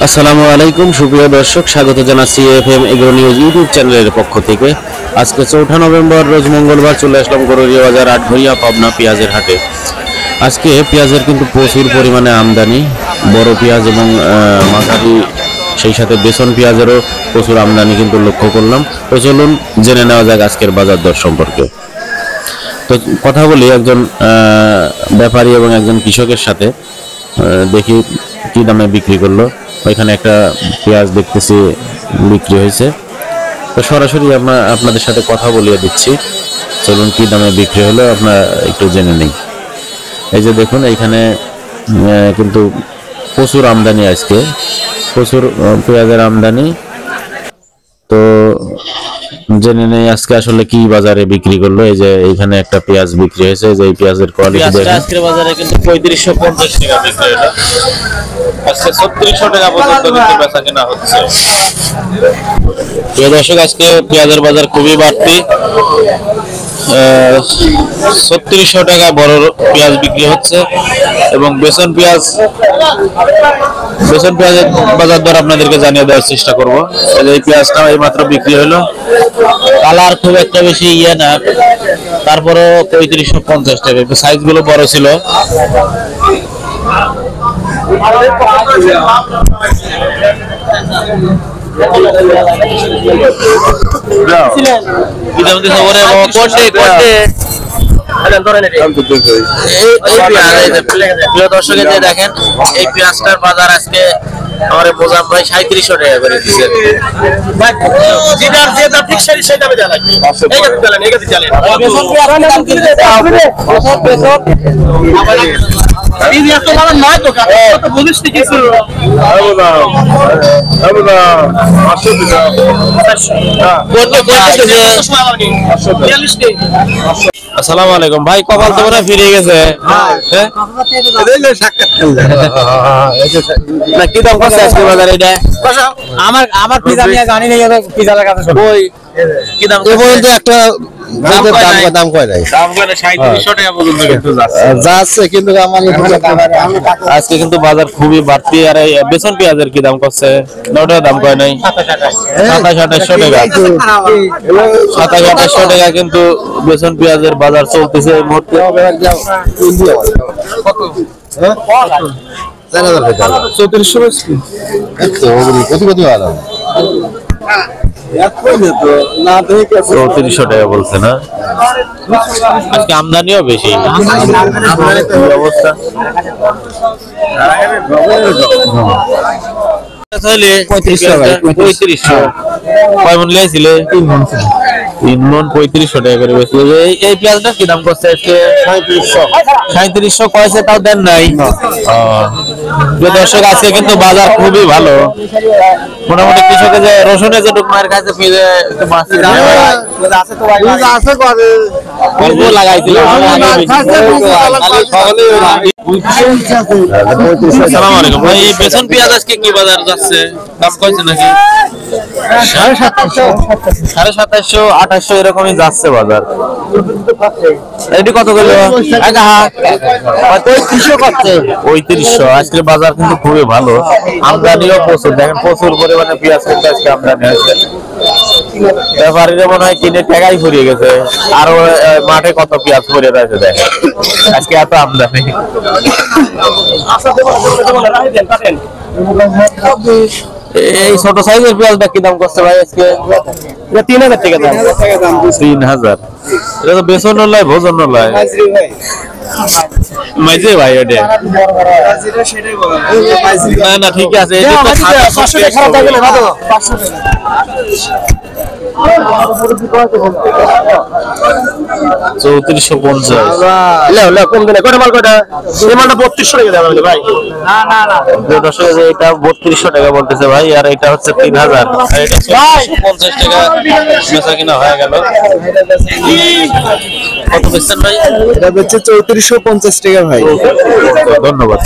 আসসালামু আলাইকুম সুপ্রিয় দর্শক, স্বাগত জানাচ্ছি এফএম এগ্রো নিউজ ইউটিউব চ্যানেলের পক্ষ থেকে। আজকে 4 নভেম্বর রোজ মঙ্গলবার চলে আসলাম গরুরিয়া বাজার আটঘরিয়া পাবনা পেঁয়াজের হাটে। আজকে পেঁয়াজের কিন্তু প্রচুর পরিমাণে আমদানি, বড় পেঁয়াজ এবং মাঝারি, সেই সাথে বেসন পেঁয়াজেরও প্রচুর আমদানি কিন্তু লক্ষ্য করলাম। তো চলুন জেনে নেওয়া যাক আজকের বাজার দর সম্পর্কে। তো কথা বলি একজন ব্যাপারী এবং একজন কৃষকের সাথে, দেখি কি দামে বিক্রি করলো। ওইখানে একটা পেঁয়াজ দেখতেছি বিক্রি হয়েছে, তো সরাসরি আপনাদের সাথে কথা বলিয়ে দিচ্ছি। চলুন কি দামে বিক্রি হলো আপনারা একটু জেনে নিই। এই যে দেখুন, এইখানে কিন্তু প্রচুর আমদানি, আজকে প্রচুর পেঁয়াজের আমদানি। তো জেনে নেই আজকে আসলে কি বাজারে বিক্রি করলো। এই যে এইখানে একটা পেঁয়াজ বিক্রি হয়েছে, যে এই পেঁয়াজের কোয়ালিটি দেখেন। আজকের বাজারে কিন্তু 3550 টাকা বিক্রি হলো। আজকে 3600 টাকা পর্যন্ত কিন্তু বেচা কেনা হচ্ছে। প্রিয় দর্শক, আজকে পেঁয়াজের বাজার খুবই বাড়তি। 3600 টাকা বড় পেঁয়াজ বিক্রি হচ্ছে এবং বেসন পেঁয়াজের বাজার দর আপনাদেরকে জানিয়ে দেওয়ার চেষ্টা করব। এই পেঁয়াজটা এইমাত্র বিক্রি হলো, কালার খুব একটা বেশি ইয়ে না, তারপরে 3550 টাকা। একটু সাইজ গুলো বড় ছিল। দেখেন এই পেঁয়াজটার বাজার আজকে আমার মোজাম ভাই 3700 টাকা করে দিচ্ছে। আসসালামু আলাইকুম ভাই, কপাল তো মনে ফিরে গেছে। কি দাম করছে আজকে বাজারে এটা? আমার পিজা নিয়ে জানি না, পিজা লাগাতে ওই কি দাম একটা দাম কয় নাই, 3700 টাকা পর্যন্ত কিন্তু যাচ্ছে, কিন্তু আমার আজকে কিন্তু বাজার খুবই বাড়তি। আর এই বেসন পেঁয়াজের কি দাম করছে? ওটা দাম কয় নাই, 2700 টাকা। 2700 টাকা কিন্তু বেসন পেঁয়াজের বাজার চলতেছে এই মুহূর্তে। 3400 টাকা বলছে না? আজকে আমদানিও বেশি অবস্থা। 3500 কয় মন লিয়েছিলে? 3 মন 3500 টাকা করে বেচলো। এই পেঁয়াজটা কি দাম করছে আজকে? 3700 কয়েছে, তাও দেন নাই। দর্শক, আজকে কিন্তু বাজার খুবই ভালো। মোটামুটি কৃষকে যে রসুনে যে ডুকমার কাছে লাগাইছিল। আসসালামু আলাইকুম ভাই, এই বেসন পেঁয়াজ আজকে কি বাজার যাচ্ছে? দাম কইছে নাকি? 2700 2800 এরকমই যাচ্ছে বাজার। এটি কত কিলো? 3500। আজকের বাজার কিন্তু খুবই ভালো, আমদানিও প্রচুর। দেখেন প্রচুর পরিমাণে পেঁয়াজ কিন্তু আজকে আমদানি হয়েছে। ব্যাপারীরা মনে হয় কিনে টাকাই ফুরিয়ে গেছে। আর মাঠে কত পেঁয়াজ পড়ে রয়েছে দেখেন, আজকে এত আমদানি। এই ছোট সাইজের পেঁয়াজটা কি দাম করছে ভাই আজকে? 3000 টাকা দাম। 3000। এটা তো বেসন নয়, ভোজন নয় মাইজে ভাই। এটা না না, ঠিক আছে। এটা তো 3450। কম দিনে কটা মাল, কটা এই মালটা 3200 টাকা দেওয়া হবে ভাই। না না না, দর্শক, এটা 3200 টাকা বলতেছে ভাই, আর এটা হচ্ছে 3000। আর এটা 50 টাকা বেচা কিনা হয়ে গেল। কত বেচছেন ভাই? এটা হচ্ছে 3450 টাকা ভাই। ধন্যবাদ।